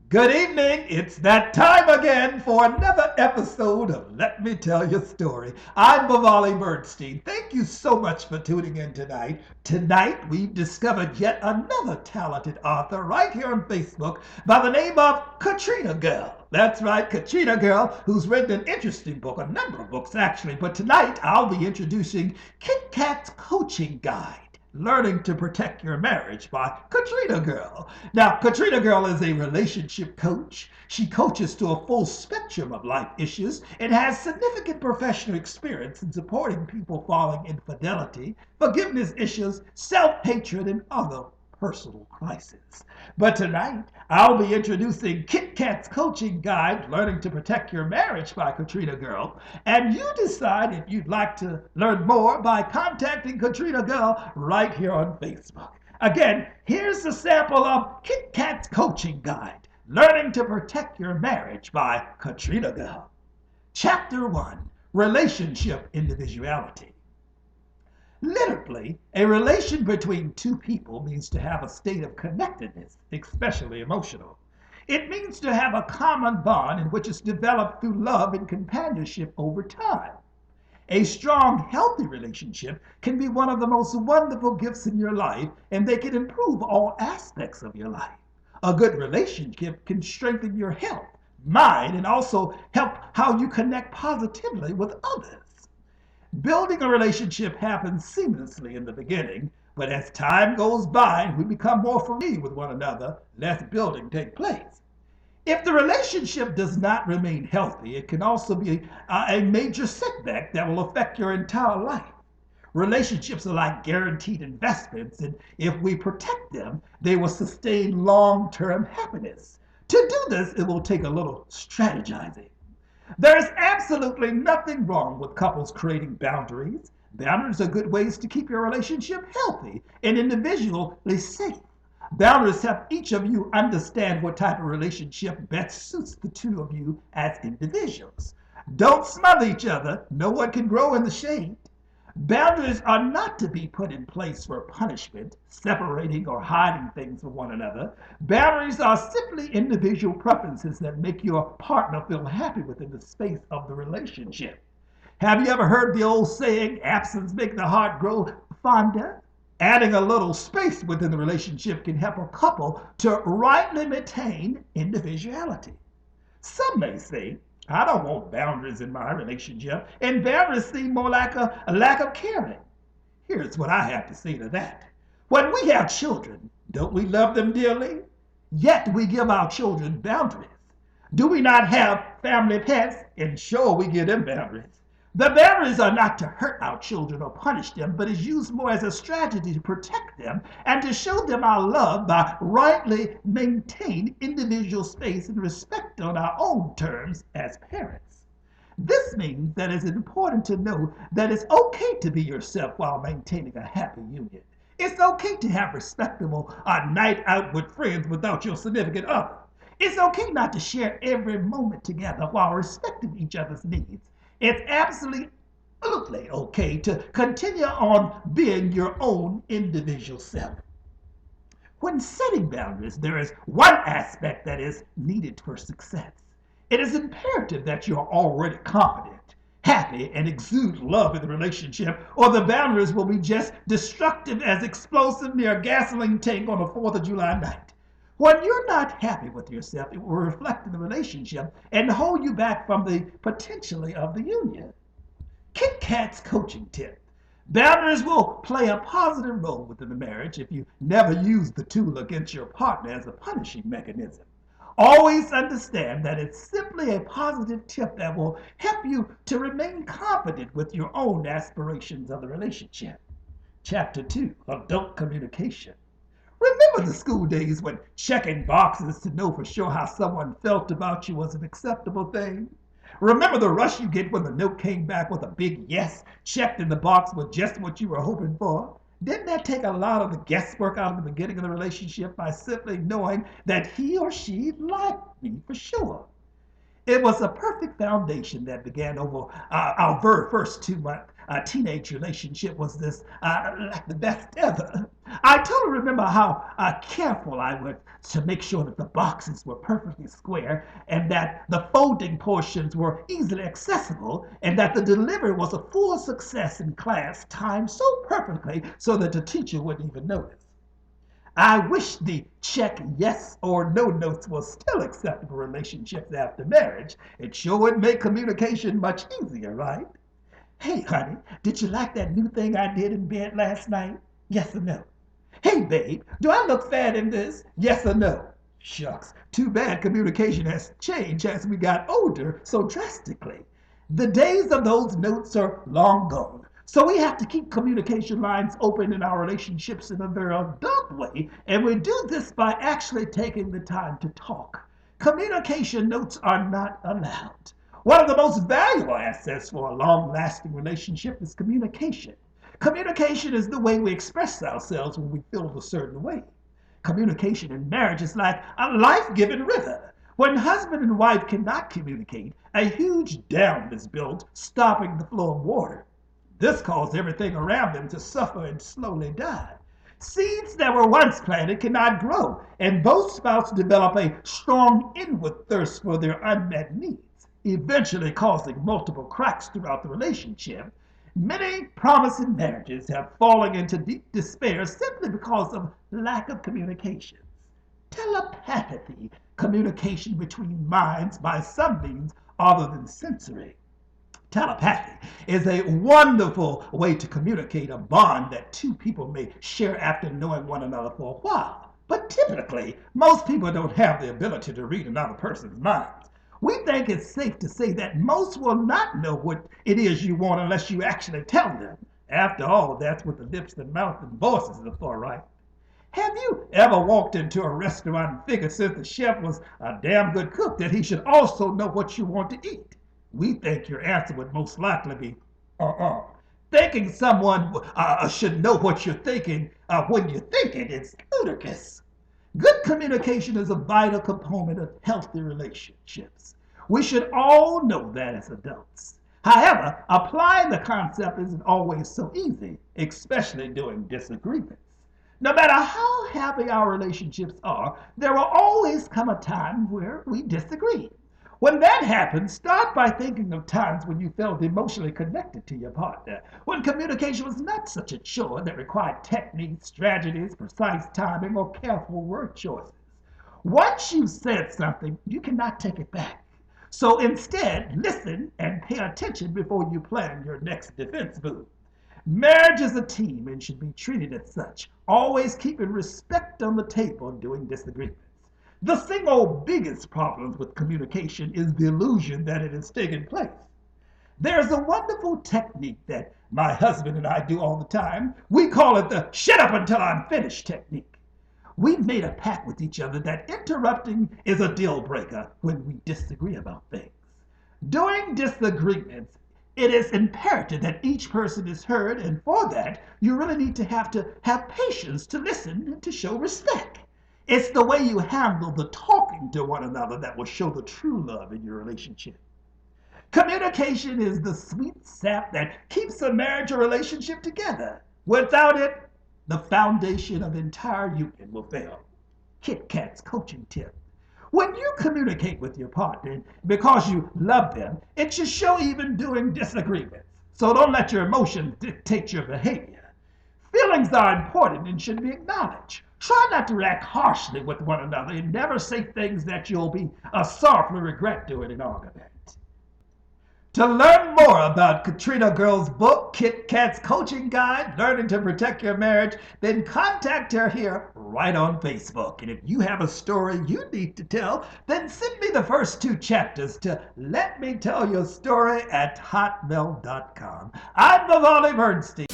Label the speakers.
Speaker 1: Good evening. It's that time again for another episode of Let Me Tell You a Story. I'm Bavali Bernstein. Thank you so much for tuning in tonight. Tonight, we've discovered yet another talented author right here on Facebook by the name of Katrina Girl. That's right, Katrina Girl, who's written an interesting book, a number of books actually. But tonight, I'll be introducing Kit Kat's Coaching Guide. Learning to Protect Your Marriage by Katrina Girl. Now, Katrina Girl is a relationship coach. She coaches to a full spectrum of life issues and has significant professional experience in supporting people following infidelity, forgiveness issues, self-hatred, and other personal crises. But tonight, I'll be introducing Kit Kat's Coaching Guide, Learning to Protect Your Marriage by Katrina Girl. And you decide if you'd like to learn more by contacting Katrina Girl right here on Facebook. Again, here's a sample of Kit Kat's Coaching Guide, Learning to Protect Your Marriage by Katrina Girl. Chapter 1, Relationship Individuality. Literally, a relation between two people means to have a state of connectedness, especially emotional. It means to have a common bond in which is developed through love and companionship over time. A strong, healthy relationship can be one of the most wonderful gifts in your life, and they can improve all aspects of your life. A good relationship can strengthen your health, mind, and also help how you connect positively with others. Building a relationship happens seamlessly in the beginning, but as time goes by and we become more familiar with one another, less building takes place. If the relationship does not remain healthy, it can also be a major setback that will affect your entire life. Relationships are like guaranteed investments, and if we protect them, they will sustain long-term happiness. To do this, it will take a little strategizing. There is absolutely nothing wrong with couples creating boundaries. Boundaries are good ways to keep your relationship healthy and individually safe. Boundaries help each of you understand what type of relationship best suits the two of you as individuals. Don't smother each other. No one can grow in the shade. Boundaries are not to be put in place for punishment, separating or hiding things from one another. Boundaries are simply individual preferences that make your partner feel happy within the space of the relationship. Have you ever heard the old saying, absence makes the heart grow fonder? Adding a little space within the relationship can help a couple to rightly maintain individuality. Some may say, I don't want boundaries in my relationship, and boundaries seem more like a lack of caring. Here's what I have to say to that. When we have children, don't we love them dearly? Yet we give our children boundaries. Do we not have family pets? And sure, we give them boundaries. The boundaries are not to hurt our children or punish them, but is used more as a strategy to protect them and to show them our love by rightly maintain individual space and respect on our own terms as parents. This means that it's important to know that it's okay to be yourself while maintaining a happy union. It's okay to have respectable night out with friends without your significant other. It's okay not to share every moment together while respecting each other's needs. It's absolutely okay to continue on being your own individual self. When setting boundaries, there is one aspect that is needed for success. It is imperative that you are already confident, happy, and exude love in the relationship, or the boundaries will be just destructive as explosive near a gasoline tank on a 4th of July night. When you're not happy with yourself, it will reflect in the relationship and hold you back from the potential of the union. Kit Kat's coaching tip. Boundaries will play a positive role within the marriage if you never use the tool against your partner as a punishing mechanism. Always understand that it's simply a positive tip that will help you to remain confident with your own aspirations of the relationship. Chapter 2, Adult Communication. Remember the school days when checking boxes to know for sure how someone felt about you was an acceptable thing? Remember the rush you get when the note came back with a big yes, checked in the box with just what you were hoping for? Didn't that take a lot of the guesswork out of the beginning of the relationship by simply knowing that he or she liked me for sure? It was a perfect foundation that began over our very first 2 month teenage relationship was this like the best ever. I totally remember how careful I was to make sure that the boxes were perfectly square and that the folding portions were easily accessible and that the delivery was a full success in class, timed so perfectly so that the teacher wouldn't even notice. I wish the check yes or no notes were still acceptable relationships after marriage. It sure would make communication much easier, right? Hey, honey, did you like that new thing I did in bed last night? Yes or no? Hey, babe, do I look fat in this? Yes or no? Shucks, too bad communication has changed as we got older so drastically. The days of those notes are long gone. So we have to keep communication lines open in our relationships in a very adult way, and we do this by actually taking the time to talk. Communication notes are not allowed. One of the most valuable assets for a long-lasting relationship is communication. Communication is the way we express ourselves when we feel a certain way. Communication in marriage is like a life-giving river. When husband and wife cannot communicate, a huge dam is built, stopping the flow of water. This caused everything around them to suffer and slowly die. Seeds that were once planted cannot grow, and both spouses develop a strong inward thirst for their unmet needs, eventually causing multiple cracks throughout the relationship. Many promising marriages have fallen into deep despair simply because of lack of communication. Telepathy, communication between minds by some means other than sensory. Telepathy is a wonderful way to communicate a bond that two people may share after knowing one another for a while. But typically, most people don't have the ability to read another person's mind. We think it's safe to say that most will not know what it is you want unless you actually tell them. After all, that's what the lips and mouth and voices are for, right? Have you ever walked into a restaurant and figured since the chef was a damn good cook that he should also know what you want to eat? We think your answer would most likely be, Thinking someone should know what you're thinking when you're thinking is ludicrous. Good communication is a vital component of healthy relationships. We should all know that as adults. However, applying the concept isn't always so easy, especially during disagreements. No matter how happy our relationships are, there will always come a time where we disagree. When that happens, start by thinking of times when you felt emotionally connected to your partner, when communication was not such a chore that required techniques, strategies, precise timing, or careful word choices. Once you've said something, you cannot take it back. So instead, listen and pay attention before you plan your next defense move. Marriage is a team and should be treated as such, always keeping respect on the table during disagreements. The single biggest problem with communication is the illusion that it is taking place. There's a wonderful technique that my husband and I do all the time. We call it the shut up until I'm finished technique. We've made a pact with each other that interrupting is a deal breaker when we disagree about things. During disagreements, it is imperative that each person is heard, and for that, you really need to have patience to listen and to show respect. It's the way you handle the talking to one another that will show the true love in your relationship. Communication is the sweet sap that keeps a marriage or relationship together. Without it, the foundation of the entire union will fail. Kit Kat's coaching tip. When you communicate with your partner because you love them, it should show even during disagreements. So don't let your emotions dictate your behavior. Feelings are important and should be acknowledged. Try not to react harshly with one another and never say things that you'll be sorrowfully regret during an argument. To learn more about Katrina Girl's book, Kit Kat's Coaching Guide, Learning to Protect Your Marriage, then contact her here right on Facebook. And if you have a story you need to tell, then send me the first 2 chapters to letmetellyourstory@hotmail.com. I'm Vivali Bernstein.